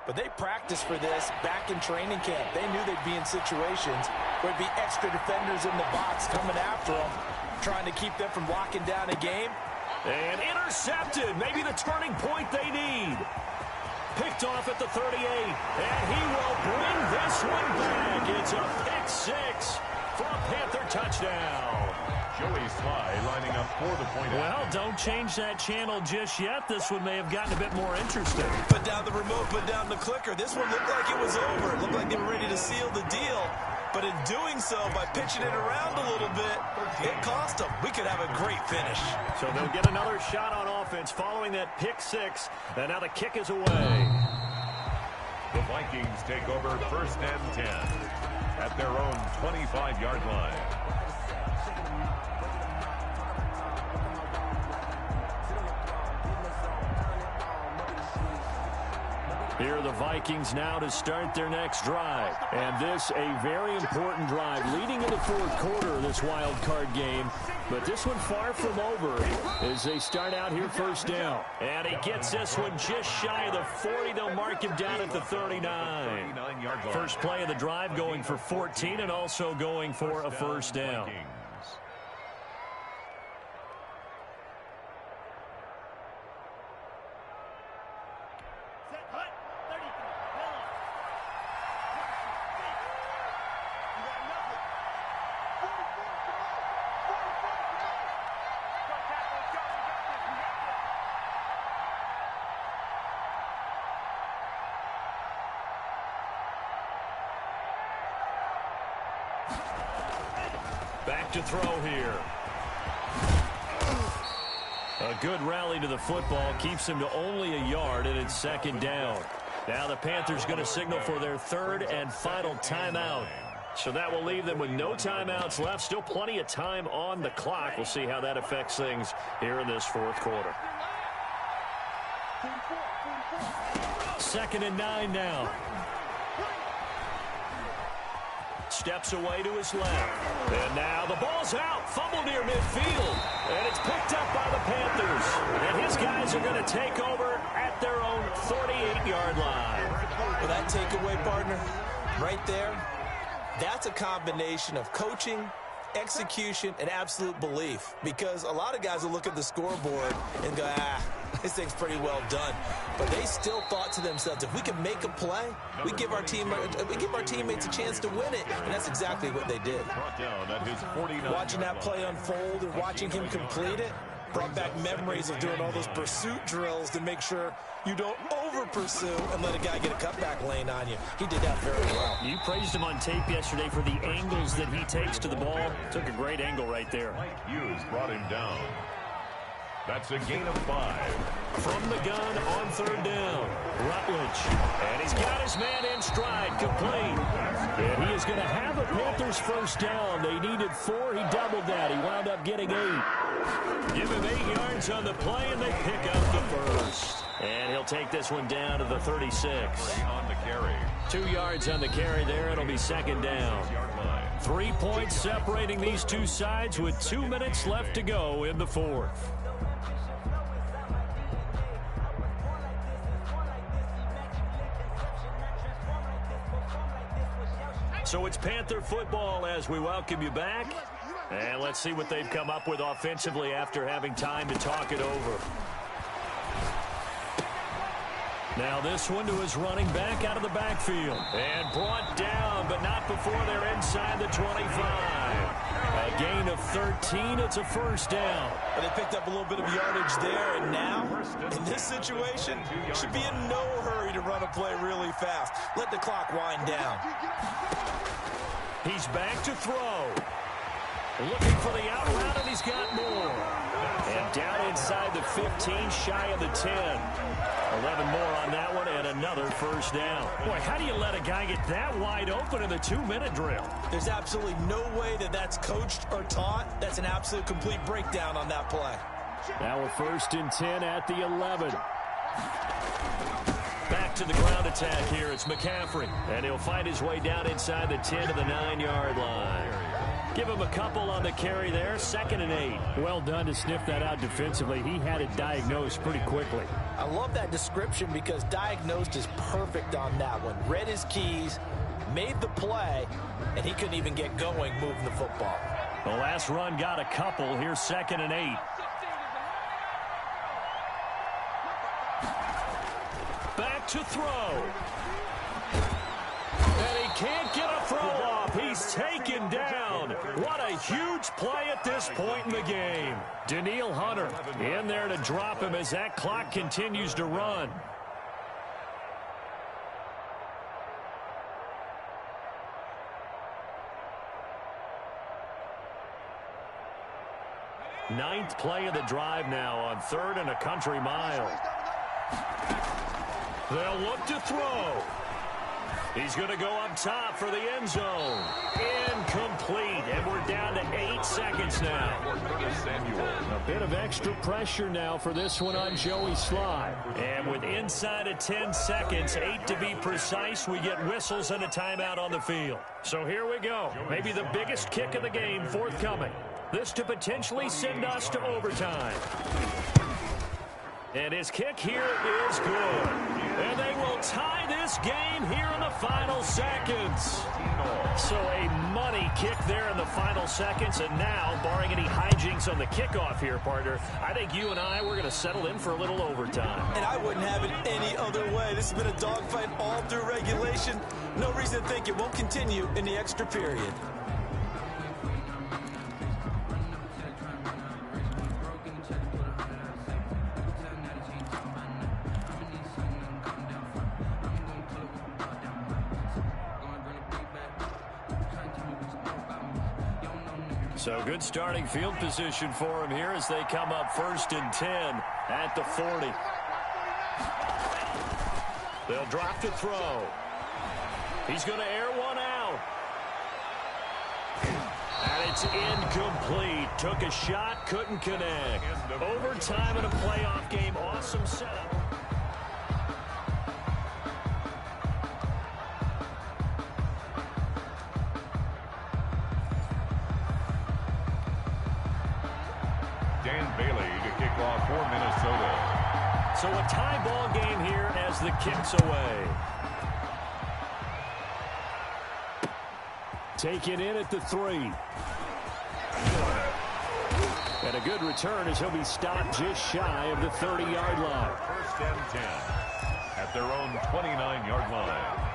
but they practiced for this back in training camp. They knew they'd be in situations where there'd be extra defenders in the box coming after them, trying to keep them from locking down a game. And intercepted. Maybe the turning point they need. Picked off at the 38. And he will bring this one back. It's a pick 6 for a Panther touchdown. Joey Sly lining up for the point. Well, don't change that channel just yet. This one may have gotten a bit more interesting. Put down the remote, put down the clicker. This one looked like it was over. It looked like they were ready to seal the deal. But in doing so, by pitching it around a little bit, it cost them. We could have a great finish. So they'll get another shot on offense following that pick 6. And now the kick is away. The Vikings take over 1st and 10 at their own 25-yard line. Here are the Vikings now to start their next drive. And this a very important drive leading into 4th quarter of this wild card game. But this one far from over as they start out here 1st down. And he gets this one just shy of the 40. They'll mark him down at the 39. First play of the drive going for 14 and also going for a 1st down. Back to throw here. A good rally to the football keeps him to only a yard, and it's 2nd down. Now the Panthers going to signal for their 3rd and final timeout. So that will leave them with no timeouts left. Still plenty of time on the clock. We'll see how that affects things here in this 4th quarter. 2nd and 9 now. Steps away to his left. And now the ball's out. Fumble near midfield. And it's picked up by the Panthers. And his guys are going to take over at their own 48-yard line. Well, that takeaway, partner, right there, that's a combination of coaching, execution, and absolute belief. Because a lot of guys will look at the scoreboard and go, this thing's pretty well done. But they still thought to themselves, if we can make a play, we give our teammates a chance to win it. And that's exactly what they did. Watching that play unfold and watching him complete it brought back memories of doing all those pursuit drills to make sure you don't over-pursue and let a guy get a cutback lane on you. He did that very well. You praised him on tape yesterday for the angles that he takes to the ball. Took a great angle right there. Mike Hughes brought him down. That's a gain of 5. From the gun on 3rd down. Rutledge. And he's got his man in stride, complete. And he is going to have a Panthers 1st down. They needed 4. He doubled that. He wound up getting 8. Give him 8 yards on the play, and they pick up the 1st. And he'll take this one down to the 36. On the carry. 2 yards on the carry there. It'll be 2nd down. 3 points separating these two sides with 2 minutes left to go in the 4th. So it's Panther football as we welcome you back. And let's see what they've come up with offensively after having time to talk it over. Now this one to his running back out of the backfield. And brought down, but not before they're inside the 25. A gain of 13. It's a 1st down. And they picked up a little bit of yardage there, and now, in this situation, should be in no hurry to run a play really fast. Let the clock wind down. He's back to throw. Looking for the out route, and he's got more. And down inside the 15, shy of the 10. 11 more on that one, and another first down. Boy, how do you let a guy get that wide open in the 2-minute drill? There's absolutely no way that that's coached or taught. That's an absolute complete breakdown on that play. Now a 1st and 10 at the 11. Back to the ground attack here. It's McCaffrey. And he'll find his way down inside the 10 to the 9-yard line. Give him a couple on the carry there. 2nd and 8. Well done to sniff that out defensively. He had it diagnosed pretty quickly. I love that description because diagnosed is perfect on that one. Read his keys, made the play, and he couldn't even get going moving the football. The last run got a couple. Here's 2nd and 8. Back to throw. And he can't get a throw off. He's taken down. What a huge play at this point in the game. Danielle Hunter in there to drop him as that clock continues to run. Ninth play of the drive now on 3rd and a country mile. They'll look to throw. He's going to go up top for the end zone. Incomplete, and we're down to 8 seconds now. A bit of extra pressure now for this one on Joey Sly. And with inside of 10 seconds, 8 to be precise, we get whistles and a timeout on the field. So here we go. Maybe the biggest kick of the game forthcoming. This to potentially send us to overtime. And his kick here is good. And they will tie this game here in the final seconds. So a money kick there in the final seconds. And now, barring any hijinks on the kickoff here, partner, I think you and I, we're going to settle in for a little overtime. And I wouldn't have it any other way. This has been a dogfight all through regulation. No reason to think it won't continue in the extra period. So good starting field position for him here as they come up 1st and 10 at the 40. They'll drop to throw. He's going to air one out. And it's incomplete. Took a shot, couldn't connect. Overtime in a playoff game. Awesome setup. For Minnesota. So a tie ball game here as the kick's away. Taken in at the 3. And a good return as he'll be stopped just shy of the 30-yard line. 1st and 10 at their own 29-yard line.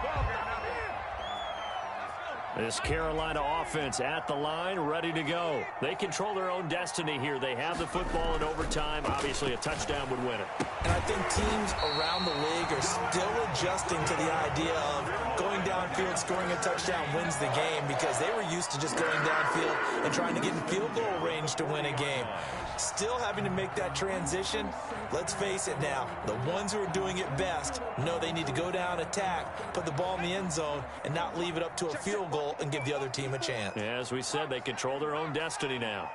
This Carolina offense at the line, ready to go. They control their own destiny here. They have the football in overtime. Obviously, a touchdown would win it. And I think teams around the league are still adjusting to the idea of going downfield, scoring a touchdown wins the game because they were used to just going downfield and trying to get in field goal range to win a game. Still having to make that transition. Let's face it now. The ones who are doing it best know they need to go down, attack, put the ball in the end zone, and not leave it up to a field goal and give the other team a chance. Yeah, as we said, they control their own destiny now.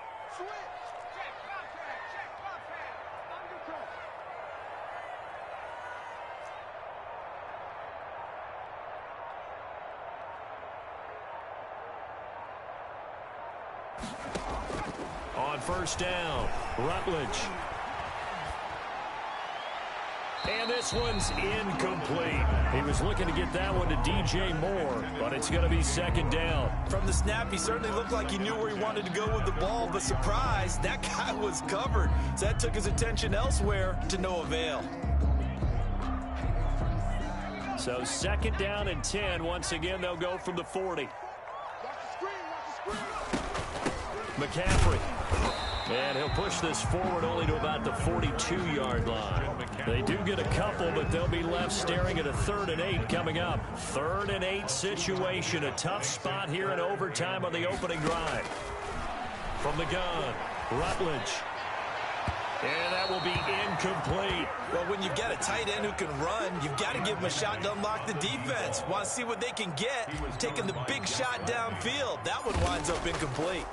On 1st down, Rutledge. And this one's incomplete. He was looking to get that one to DJ Moore, but it's going to be 2nd down. From the snap, he certainly looked like he knew where he wanted to go with the ball, but surprise, that guy was covered. So that took his attention elsewhere to no avail. So 2nd down and 10. Once again, they'll go from the 40. McCaffrey And he'll push this forward only to about the 42-yard line. They do get a couple, but they'll be left staring at a 3rd and 8 coming up. 3rd and 8 situation. A tough spot here in overtime on the opening drive. From the gun, Rutledge. And that will be incomplete. Well, when you've got a tight end who can run, you've got to give him a shot to unlock the defense. Want to see what they can get, taking the big shot downfield. That one winds up incomplete.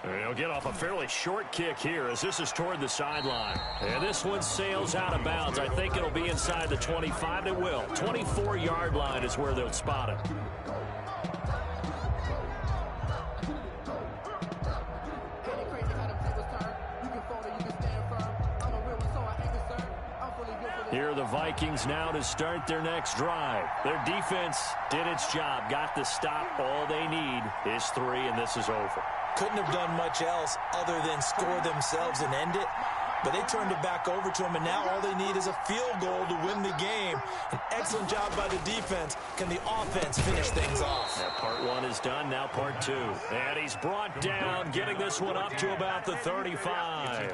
He'll get off a fairly short kick here as this is toward the sideline. And this one sails out of bounds. I think it'll be inside the 25. It will. 24-yard line is where they'll spot it. Here are the Vikings now to start their next drive. Their defense did its job, got the stop. All they need is 3, and this is over. Couldn't have done much else other than score themselves and end it. But they turned it back over to him, and now all they need is a field goal to win the game. An excellent job by the defense. Can the offense finish things off? Now part 1 is done, now part 2. And he's brought down, getting this one up to about the 35.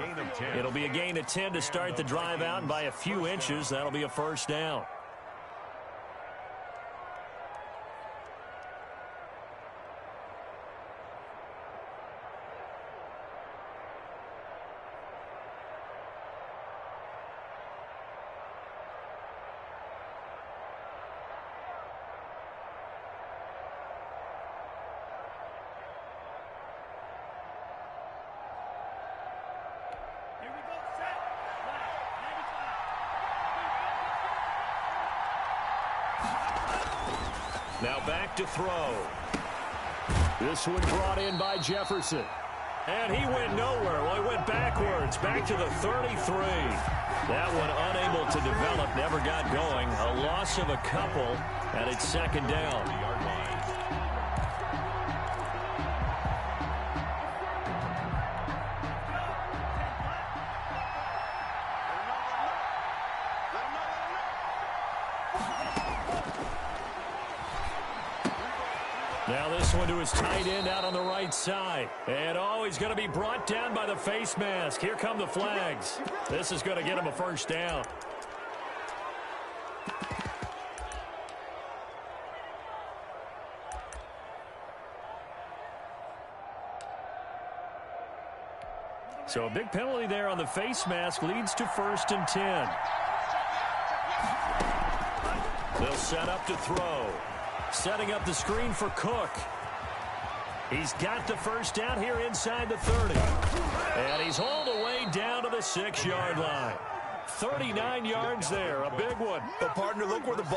It'll be a gain of 10 to start the drive out, and by a few inches, that'll be a first down. Now back to throw. This one brought in by Jefferson. And he went nowhere. Well, he went backwards, back to the 33. That one unable to develop, never got going. A loss of a couple, and it's 2nd down. Now this one to his tight end out on the right side. And he's going to be brought down by the face mask. Here come the flags. This is going to get him a first down. So a big penalty there on the face mask leads to 1st and 10. They'll set up to throw. Setting up the screen for Cook. He's got the first down here inside the 30. And he's all the way down to the 6-yard line. 39 yards there, a big one. But partner, look where the ball